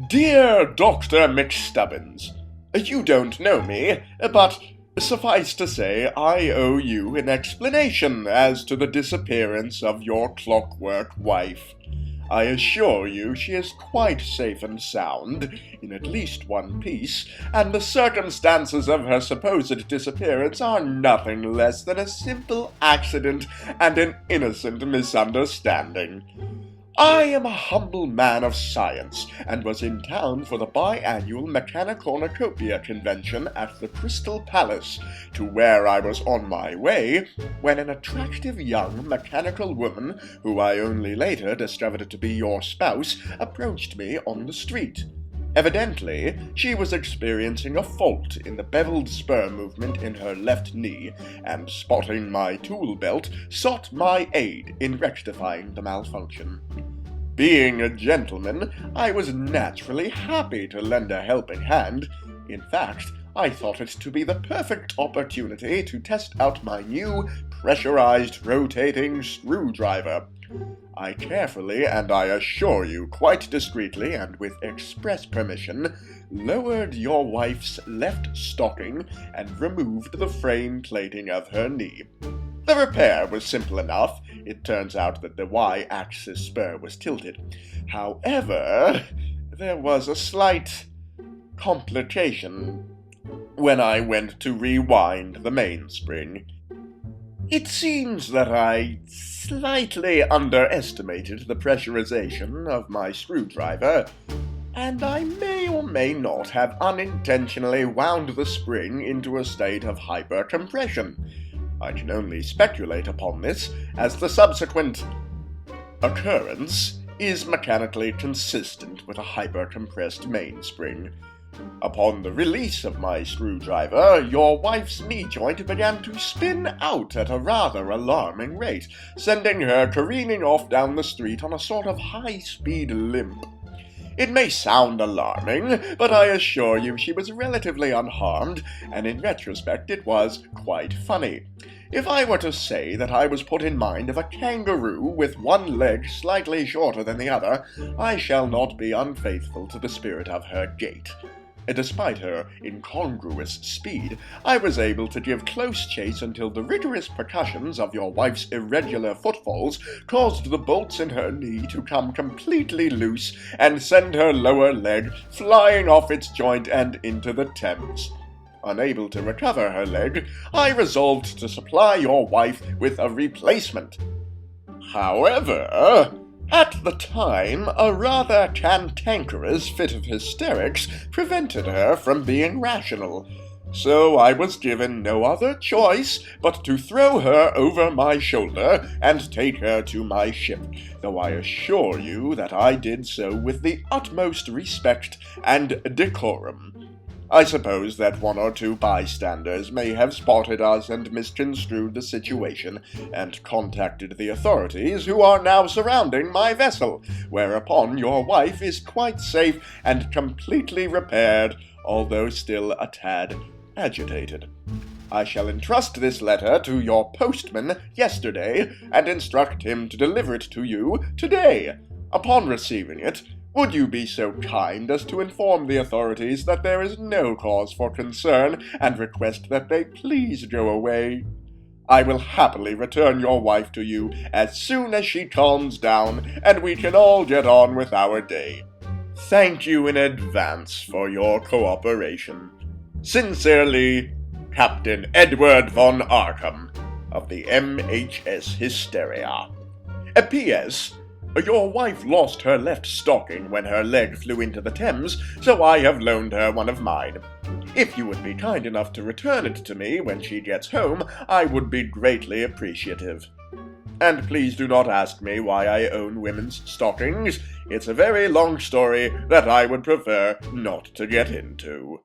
Dear Doctor McStubbins, you don't know me, but suffice to say I owe you an explanation as to the disappearance of your clockwork wife. I assure you she is quite safe and sound, in at least one piece, and the circumstances of her supposed disappearance are nothing less than a simple accident and an innocent misunderstanding. I am a humble man of science, and was in town for the biannual Mechanicornucopia convention at the Crystal Palace, to where I was on my way, when an attractive young mechanical woman, who I only later discovered to be your spouse, approached me on the street. Evidently, she was experiencing a fault in the beveled spur movement in her left knee, and spotting my tool belt, sought my aid in rectifying the malfunction. Being a gentleman, I was naturally happy to lend a helping hand. In fact, I thought it to be the perfect opportunity to test out my new pressurized rotating screwdriver. I carefully, and I assure you quite discreetly and with express permission, lowered your wife's left stocking and removed the frame plating of her knee. The repair was simple enough. It turns out that the Y-axis spur was tilted. However, there was a slight complication when I went to rewind the mainspring. It seems that I slightly underestimated the pressurization of my screwdriver, and I may or may not have unintentionally wound the spring into a state of hypercompression. I can only speculate upon this, as the subsequent occurrence is mechanically consistent with a hypercompressed mainspring. Upon the release of my screwdriver, your wife's knee joint began to spin out at a rather alarming rate, sending her careening off down the street on a sort of high-speed limp. It may sound alarming, but I assure you she was relatively unharmed, and in retrospect it was quite funny. If I were to say that I was put in mind of a kangaroo with one leg slightly shorter than the other, I shall not be unfaithful to the spirit of her gait. Despite her incongruous speed, I was able to give close chase until the rigorous percussions of your wife's irregular footfalls caused the bolts in her knee to come completely loose and send her lower leg flying off its joint and into the Thames. Unable to recover her leg, I resolved to supply your wife with a replacement. However, at the time, a rather cantankerous fit of hysterics prevented her from being rational, so I was given no other choice but to throw her over my shoulder and take her to my ship, though I assure you that I did so with the utmost respect and decorum. I suppose that one or two bystanders may have spotted us and misconstrued the situation, and contacted the authorities, who are now surrounding my vessel, whereupon your wife is quite safe and completely repaired, although still a tad agitated. I shall entrust this letter to your postman yesterday, and instruct him to deliver it to you today. Upon receiving it, would you be so kind as to inform the authorities that there is no cause for concern, and request that they please go away? I will happily return your wife to you as soon as she calms down, and we can all get on with our day. Thank you in advance for your cooperation. Sincerely, Captain Edward von Arkham, of the MHS Hysteria. P.S. Your wife lost her left stocking when her leg flew into the Thames, so I have loaned her one of mine. If you would be kind enough to return it to me when she gets home, I would be greatly appreciative. And please do not ask me why I own women's stockings. It's a very long story that I would prefer not to get into.